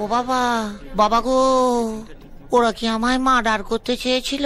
ও বাবা, বাবা গো, ওরা কি আমায় মার্ডার করতে চেয়েছিল?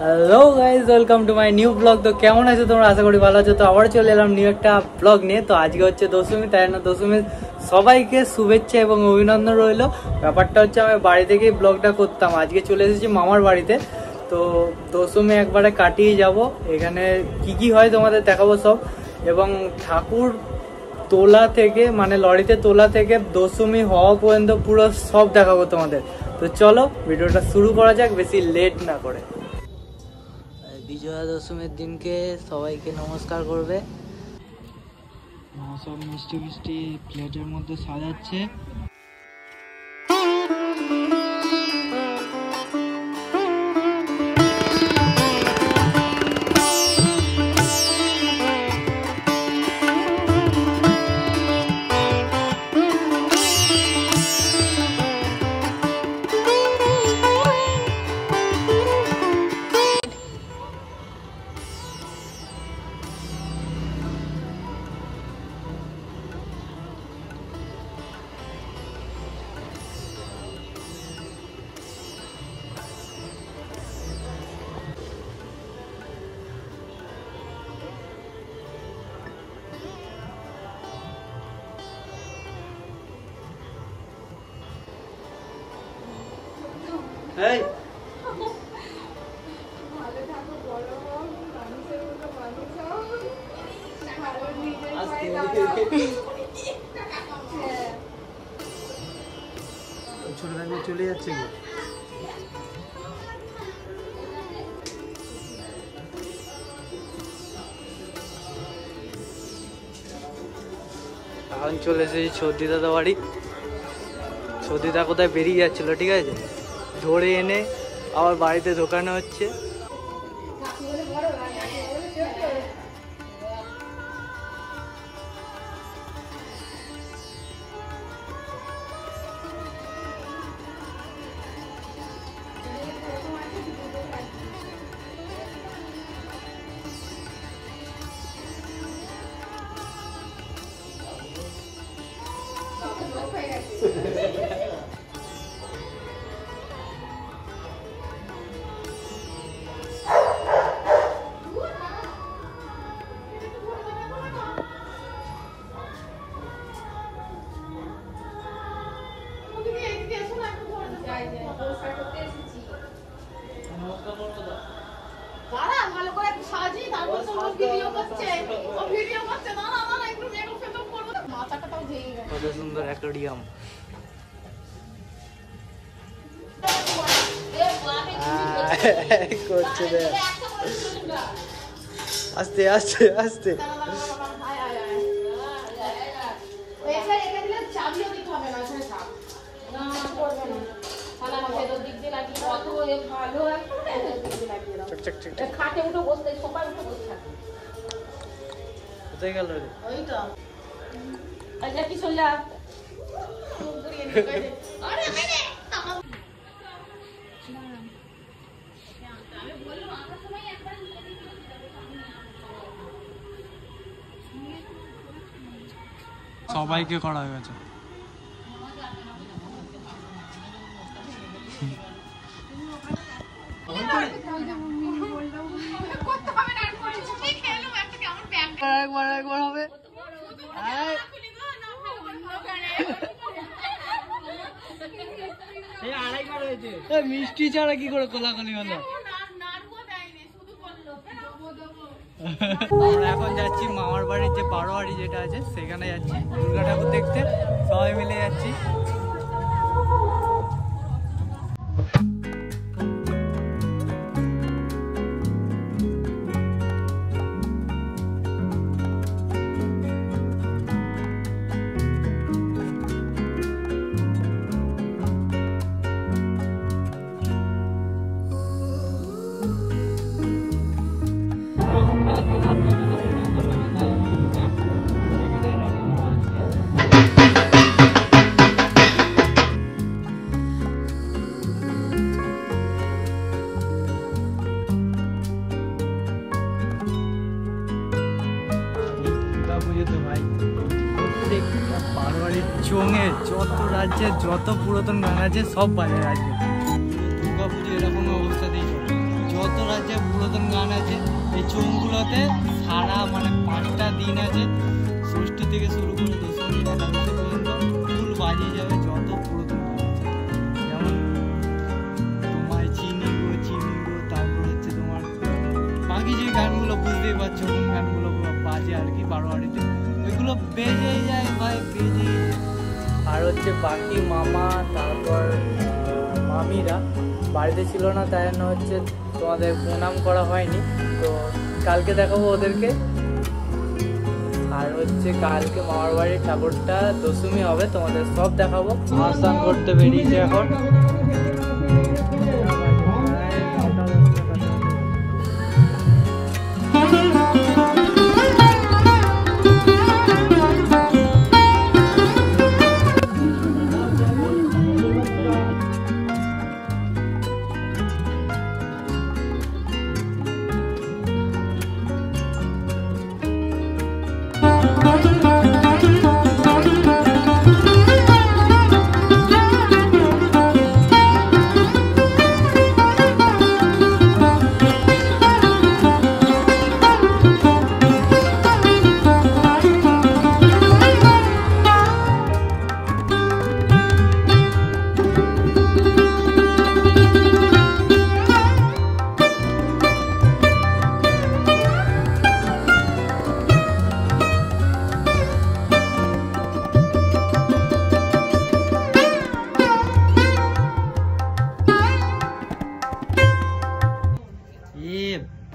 Hello guys, welcome to my new blog. তো কেমন আছো তোমরা? আশা করি ভালো আছো। তো আবার চলে এলাম নিউ একটা ব্লগ নিয়ে। তো আজকে হচ্ছে দশমী, তাই না? দশমীর সবাইকে শুভেচ্ছা এবং অভিনন্দন রইলো। ব্যাপারটা হচ্ছে আমি বাড়ি থেকেই ব্লগটা করতাম, আজকে চলে এসেছি মামার বাড়িতে। তো দশমী একবারে কাটিয়ে যাব। এখানে কি কি হয় তোমাদের দেখাবো সব, এবং ঠাকুর তোলা থেকে, মানে লরিতে তোলা থেকে দশমী হওয়া পর্যন্ত পুরো সব দেখাবো তোমাদের। তো চলো ভিডিওটা শুরু করা যাক, বেশি লেট না করে। বিজয়া দশমীর দিনকে সবাইকে নমস্কার করবে। সব মিষ্টি মিষ্টি প্লেটের মধ্যে সাজাচ্ছে। Hey. ছোট থাকলে চলে যাচ্ছে গো। এখন চলে এসেছি সর্দি দাদা বাড়ি। সর্দিদা কোথায় বেরিয়ে যাচ্ছিল, ঠিক আছে, ধরে এনে আবার বাড়িতে ঢোকানো হচ্ছে। কত সুন্দর অ্যাকোয়ারিয়াম। করছে আস্তে আস্তে আস্তে। কোথায় গেল রে? সবাইকে করা হয়ে গেছে। একবার হবে। মিষ্টি ছাড়া কি করে কোলাকুলি হলো? আমরা এখন যাচ্ছি মামার বাড়ির যে বারোয়ারি যেটা আছে সেখানে যাচ্ছি দুর্গা ঠাকুর দেখতে, সবাই মিলে যাচ্ছি। চোঙে যত রাজ্যের যত পুরাতন গান আছে সব বাজে আজকে। দুর্গা পুজো এরকম অবস্থাতেই চলে, যত রাজ্যের পুরাতন গান আছে এই চোঙগুলোতে সারা মানে 5টা দিন আছে, ষষ্ঠী থেকে শুরু করে দশমী একাদশী পর্যন্ত ফুল বাজিয়ে যাবে যত পুরাতন গান আছে। যেমন তোমায় চিনি গো চিনি গো, তারপর হচ্ছে তোমার বাকি যে গানগুলো বুঝতেই পারছো কোন গানগুলো বাজে আর কি বারোয়ারিতে, ওইগুলো বেজেই যায় ভাই, বেজেই যায়। আর হচ্ছে বাকি মামা তারপর মামিরা বাড়িতে ছিল না, তাই জন্য হচ্ছে তোমাদের প্রণাম করা হয়নি, তো কালকে দেখাবো ওদেরকে। আর হচ্ছে কালকে মামার বাড়ির ঠাকুরটা দশমী হবে, তোমাদের সব দেখাবো। স্নান করতে বেরিয়েছে এখন।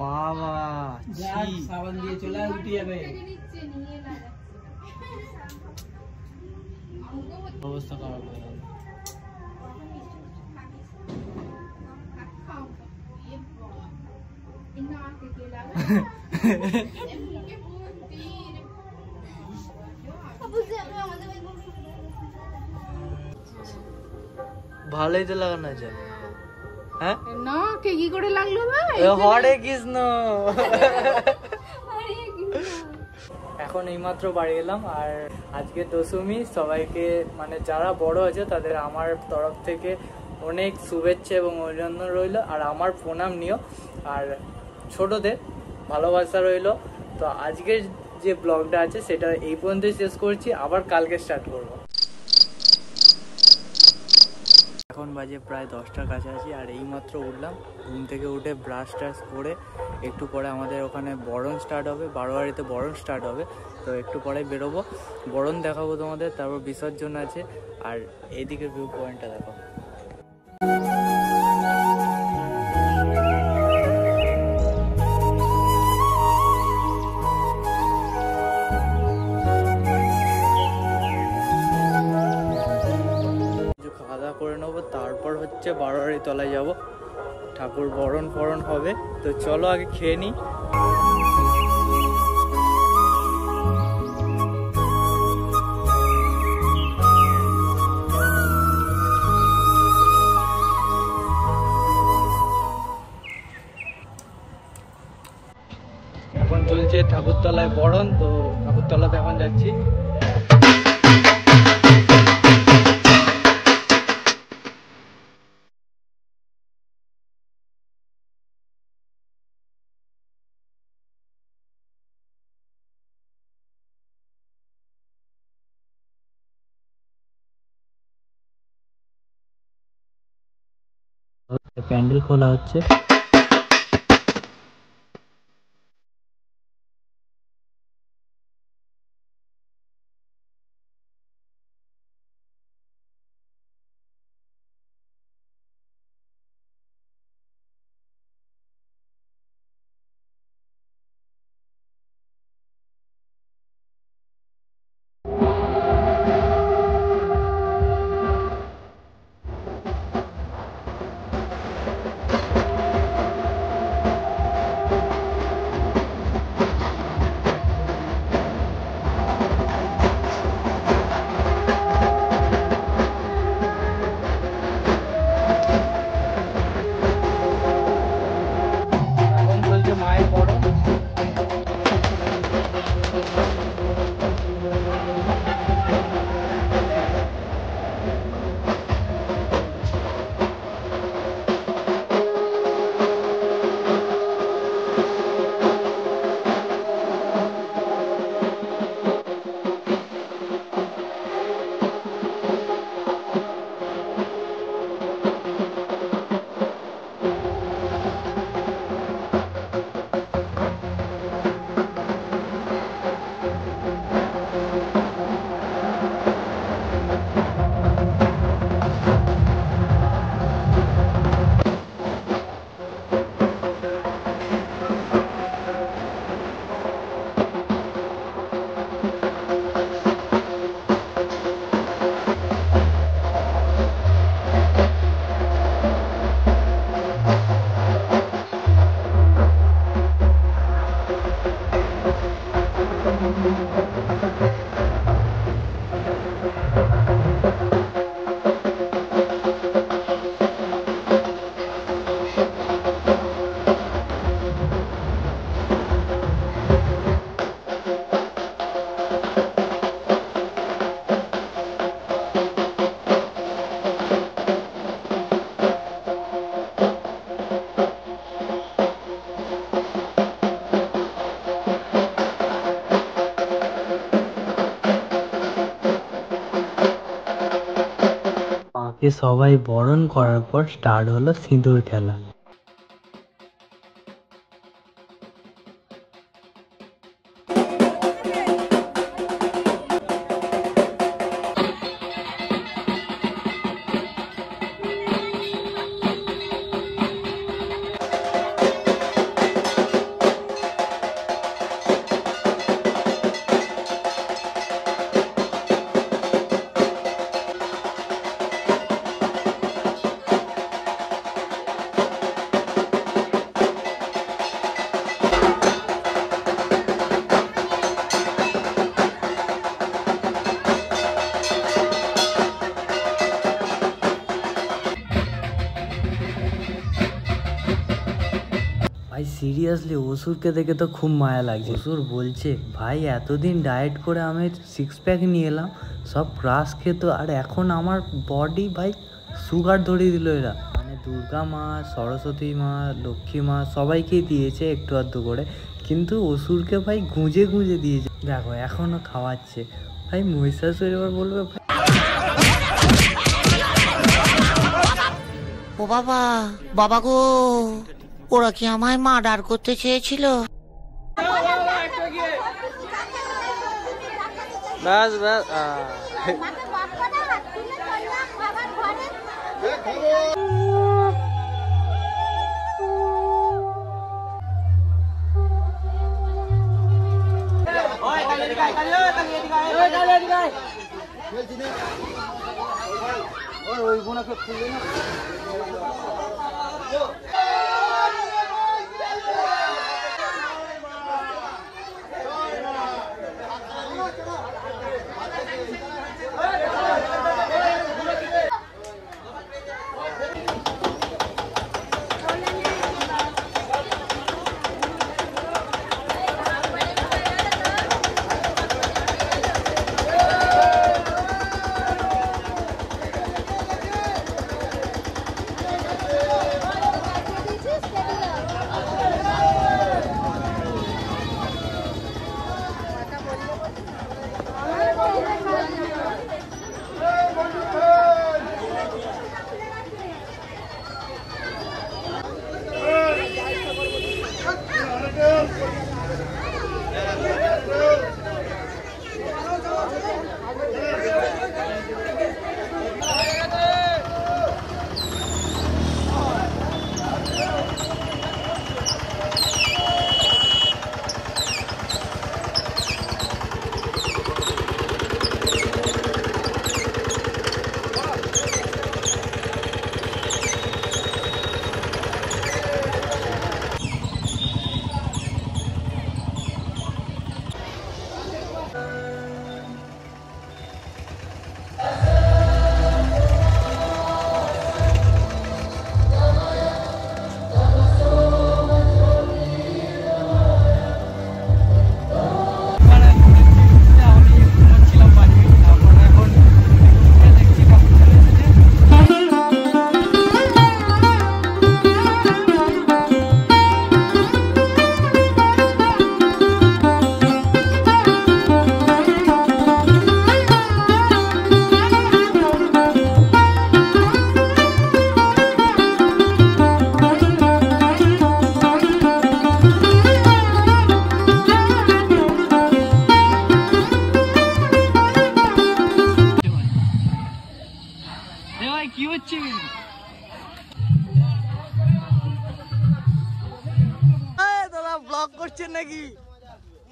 বাবা সাবান দিয়ে চলে উঠে যাবে, অবস্থা খারাপ হয়ে গেল। ভালোই তো লাগানো আছে। হ্যাঁ না কে কি করে লাগলো ভাই? হরে কৃষ্ণ। এখন এইমাত্র বাড়ি এলাম, আর আজকে দশমী, সবাইকে মানে যারা বড় আছে তাদের আমার তরফ থেকে অনেক শুভেচ্ছা এবং অভিনন্দন রইল, আর আমার প্রণাম নিও, আর ছোটদের ভালোবাসা রইল। তো আজকের যে ব্লগটা আছে সেটা এই পর্যন্তই শেষ করছি, আবার কালকে স্টার্ট করব। এখন বাজে প্রায় 10টার কাছাকাছি, আর এইমাত্র উঠলাম ঘুম থেকে, উঠে ব্রাশ ট্রাশ করে একটু পরে আমাদের ওখানে বরণ স্টার্ট হবে, বারোয়ারিতে বরণ স্টার্ট হবে, তো একটু পরে বেরোবো, বরণ দেখাবো তোমাদের, তারপর বিসর্জন আছে। আর এদিকের ভিউ পয়েন্টটা দেখো। করে নেবো, তারপর হচ্ছে বারোয়ারি তলায় যাব, ঠাকুর বরণ ফরণ হবে। তো চলো আগে খেয়ে নিই। এখন চলছে ঠাকুরতলায় বরণ, তো ঠাকুরতলাতে এখন যাচ্ছি। প্যান্ডেল খোলা হচ্ছে। মাকে সবাই বরণ করার পর স্টার্ট হলো সিঁদুর খেলা। ভাই সিরিয়াসলি অসুরকে দেখে তো খুব মায়া লাগছে। অসুর বলছে ভাই এতদিন ডায়েট করে আমি 6 প্যাক নিয়ে এলাম, সব ক্রাশ খেত, আর এখন আমার বডি ভাই সুগার ধরিয়ে দিল এরা। মানে দুর্গা মা, সরস্বতী মা, লক্ষ্মী মা সবাইকেই দিয়েছে একটু আধটু করে, কিন্তু অসুরকে ভাই গুঁজে গুঁজে দিয়েছে। দেখো এখনও খাওয়াচ্ছে। ভাই মহিষাসুর এবার বলবে ও বাবা, বাবা গো, ওরা কি আমায় মার্ডার করতে চেয়েছিল? ব্যাস ব্যাস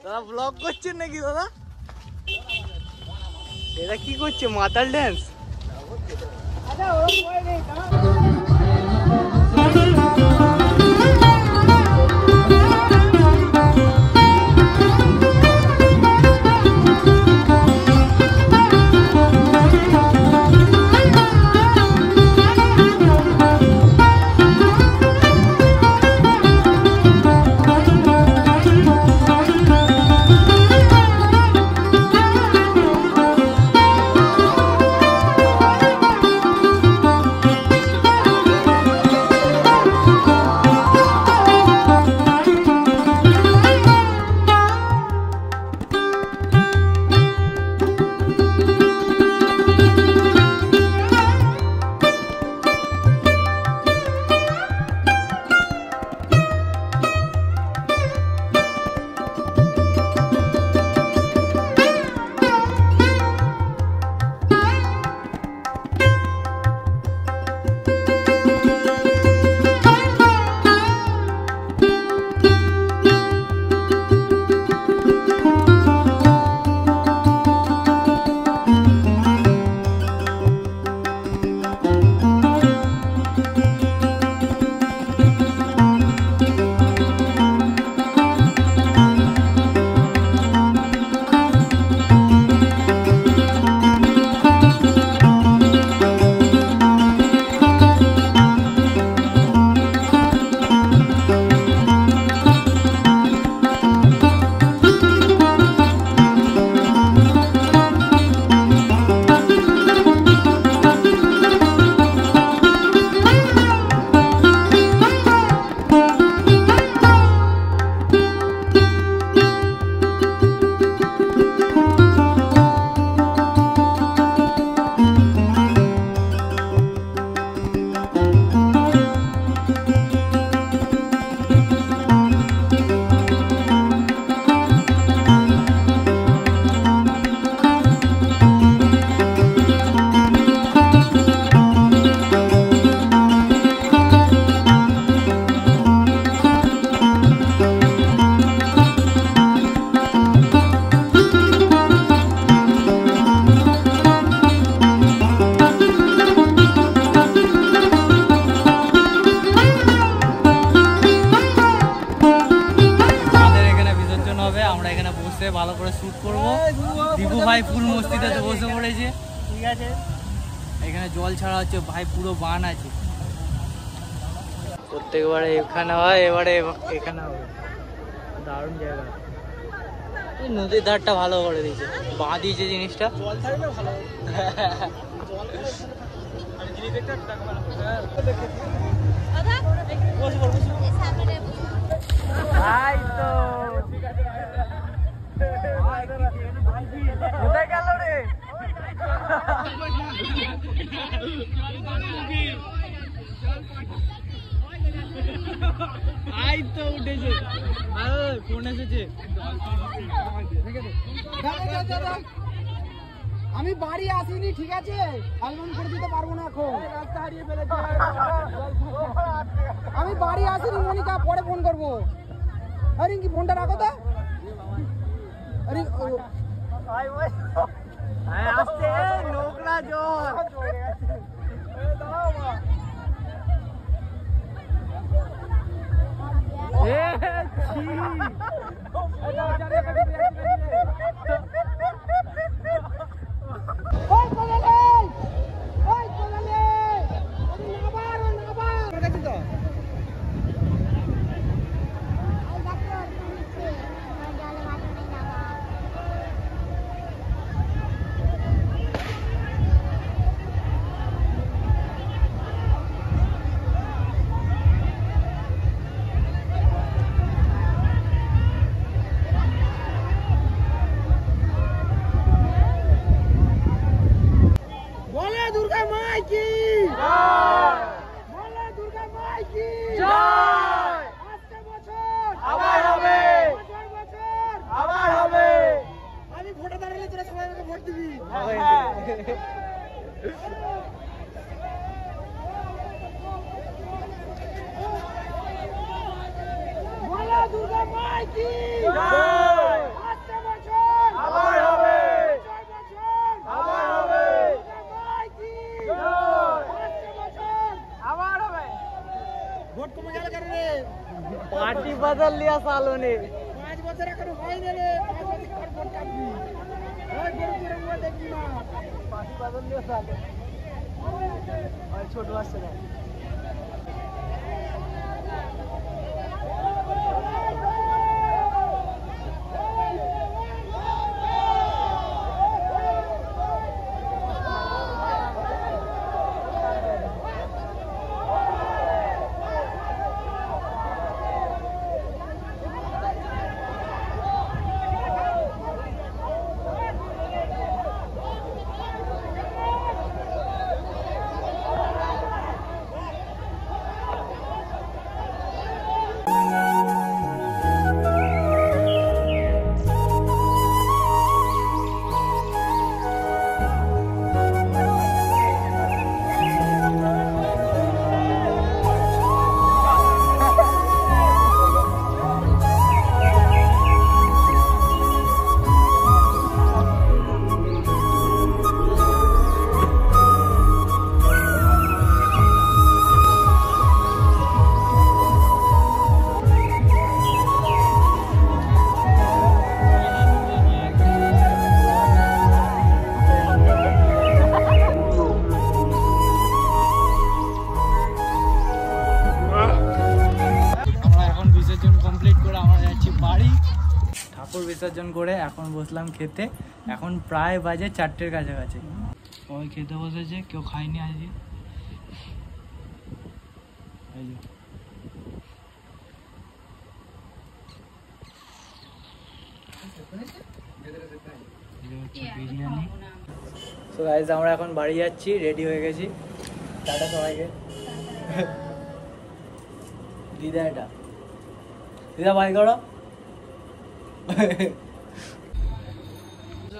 দাদা ব্লগ করছেন নাকি দাদা? এটা কি করছে, মাতাল ড্যান্স? ভালো করে শুট করবো। দীপু ভাই ফুল মস্তিতে বসে পড়েছে, ঠিক আছে। এখানে জল ছাড়া হচ্ছে ভাই, পুরো বান আছে। প্রত্যেকবারে এখানে হয়, এবারে এখানে হবে। দারুণ জায়গা, এই নদীর ধারটা ভালো করে দিয়েছে, বাঁ দিয়েছে জিনিসটা। জল ছাড়লে ভালো কোথায় গেল রে? আই তো উঠেছে, ফোন এসেছে। আমি বাড়ি আসিনি, ঠিক আছে, অ্যালবাম করে দিতে পারবো না এখন, রাস্তা হারিয়ে ফেলেছে। আমি বাড়ি আসিনি মনিকা, পরে ফোন করবো। আরে কি ফোনটা রাখো তো। আরে আসছে নোংরা জল। सालों ने 5 বছর এখনো হয়নি রে 5 বছর পর ভোট কাটবি ওই গরু চুরে মুয়া দেখবি না 5 বছর নিয়ে সালে আর ছোট আসছে না বিসর্জন করে এখন বসলাম খেতে এখন প্রায় বাজে 4টের কাছাকাছি সবাই খেতে বসেছে কেউ খায়নি আজকে বিরিয়ানি তো গাইস আমরা এখন বাড়ি যাচ্ছি রেডি হয়ে গেছি টাটা সবাইকে দিদা এটা দিদা বাই করো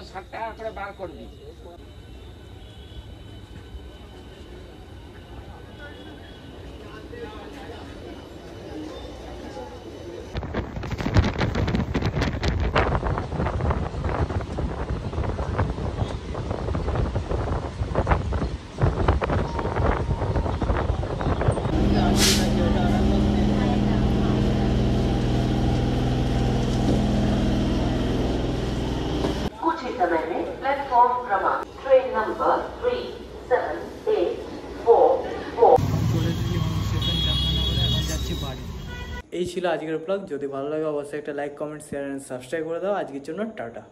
60 টাকা করে বার করবি समय में प्लेटफॉर्म क्रमांक ट्रेन नंबर 3784 এই ছিল আজকের ব্লগ যদি ভালো লাগে অবশ্যই একটা like comment share and subscribe করে দাও আজকের জন্য টাটা।